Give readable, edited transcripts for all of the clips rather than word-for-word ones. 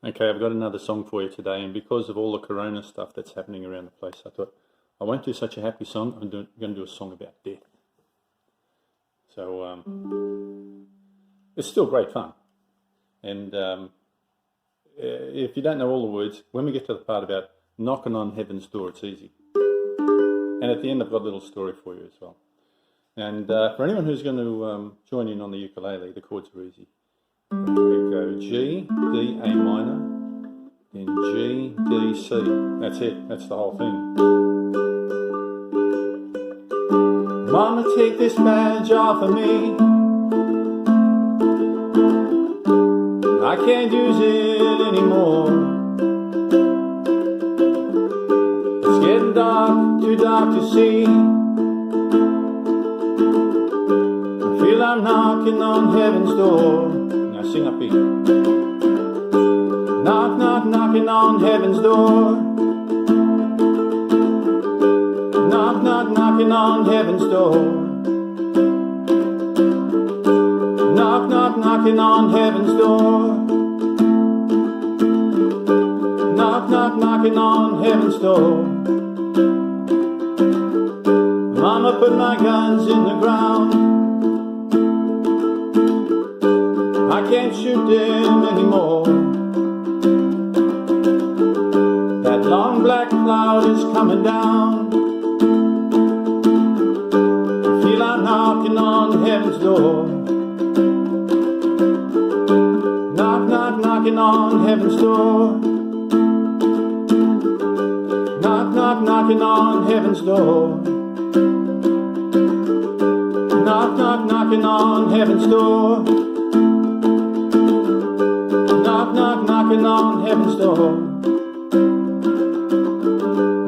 Okay, I've got another song for you today, and because of all the corona stuff that's happening around the place, I thought I won't do such a happy song. I'm going to do a song about death. So it's still great fun. And if you don't know all the words, when we get to the part about knocking on heaven's door, it's easy. And at the end, I've got a little story for you as well. And for anyone who's going to join in on the ukulele, the chords are easy. We go G, D, A minor, then G, D, C. That's it. That's the whole thing. Mama, take this badge off of me. I can't use it anymore. It's getting dark, too dark to see. I feel I'm knocking on heaven's door. Now sing up here. Knock, knock, knocking on heaven's door. Knock, knock, knocking on heaven's door. Knock, knock, knocking on heaven's door. Knock, knock, knocking on heaven's door. Mama put my guns in the ground. I can't shoot them anymore. That long black cloud is coming down. I feel I'm knocking on heaven's door. Knock, knock, knocking on heaven's door. Knock, knock, knocking on heaven's door. Knock, knock, knocking on heaven's door. Knock, knock, knocking on heaven's door.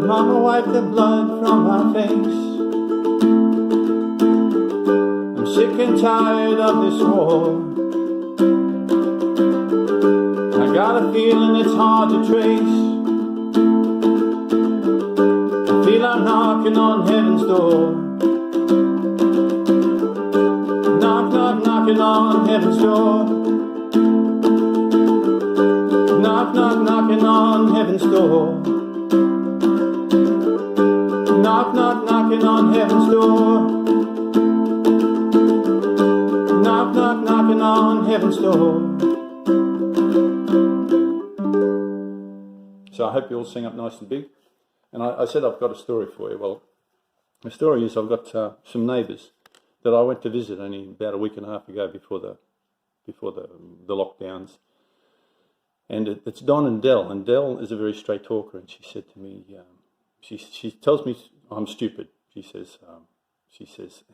Mama, wipe the blood from my face. I'm sick and tired of this war. I got a feeling it's hard to trace. I feel I'm knocking on heaven's door. Knock, knock, knocking on heaven's door. Knock, knock, knocking on heaven's door. Knock, knock, knocking on heaven's door. Knock, knock, knocking on heaven's door. So I hope you all sing up nice and big. And I said I've got a story for you. Well, the story is I've got some neighbours that I went to visit only about a week and a half ago before the lockdowns. And it's Don and Dell, and Dell is a very straight talker, and she said to me, she tells me I'm stupid. She says,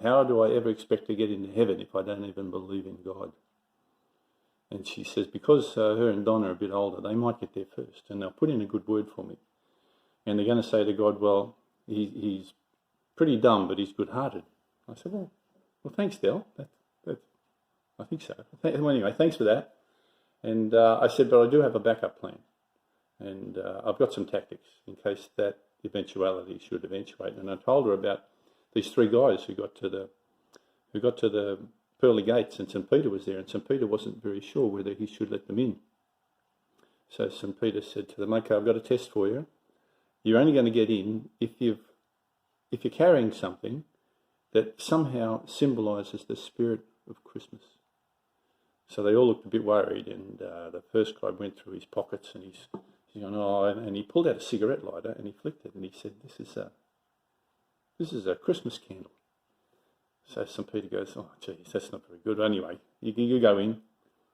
how do I ever expect to get into heaven if I don't even believe in God? And she says, because her and Don are a bit older, they might get there first, and they'll put in a good word for me. And they're going to say to God, well, he's pretty dumb, but he's good-hearted. I said, well, thanks, Dell. I think so. Well, anyway, thanks for that. And I said, but I do have a backup plan. And I've got some tactics in case that eventuality should eventuate. And I told her about these three guys who got to the pearly gates, and St. Peter was there, and St. Peter wasn't very sure whether he should let them in. So St. Peter said to them, okay, I've got a test for you. You're only going to get in if you're carrying something that somehow symbolises the spirit of Christmas. So they all looked a bit worried, and the first guy went through his pockets, and he's going, oh, and he pulled out a cigarette lighter and he flicked it, and he said, this is a Christmas candle. So St. Peter goes, oh, geez, that's not very good. Anyway, you go in.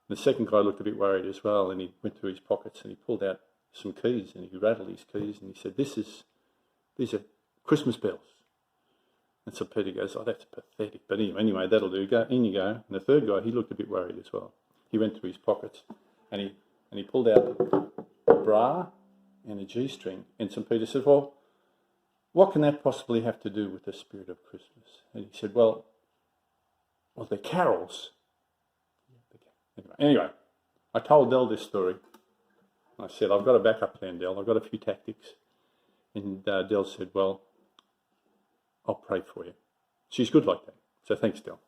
The second guy looked a bit worried as well, and he went through his pockets and he pulled out some keys, and he rattled his keys, and he said, these are Christmas bells. And so Peter goes, oh, that's pathetic. But anyway, that'll do. In you go. And the third guy, he looked a bit worried as well. He went through his pockets, and he pulled out a bra and a G-string. And St. Peter said, well, what can that possibly have to do with the spirit of Christmas? And he said, well, they're carols. Anyway, I told Dell this story. I said, I've got a backup plan, Dell. I've got a few tactics. And Dell said, well, I'll pray for you. She's good like that. So thanks, Dell.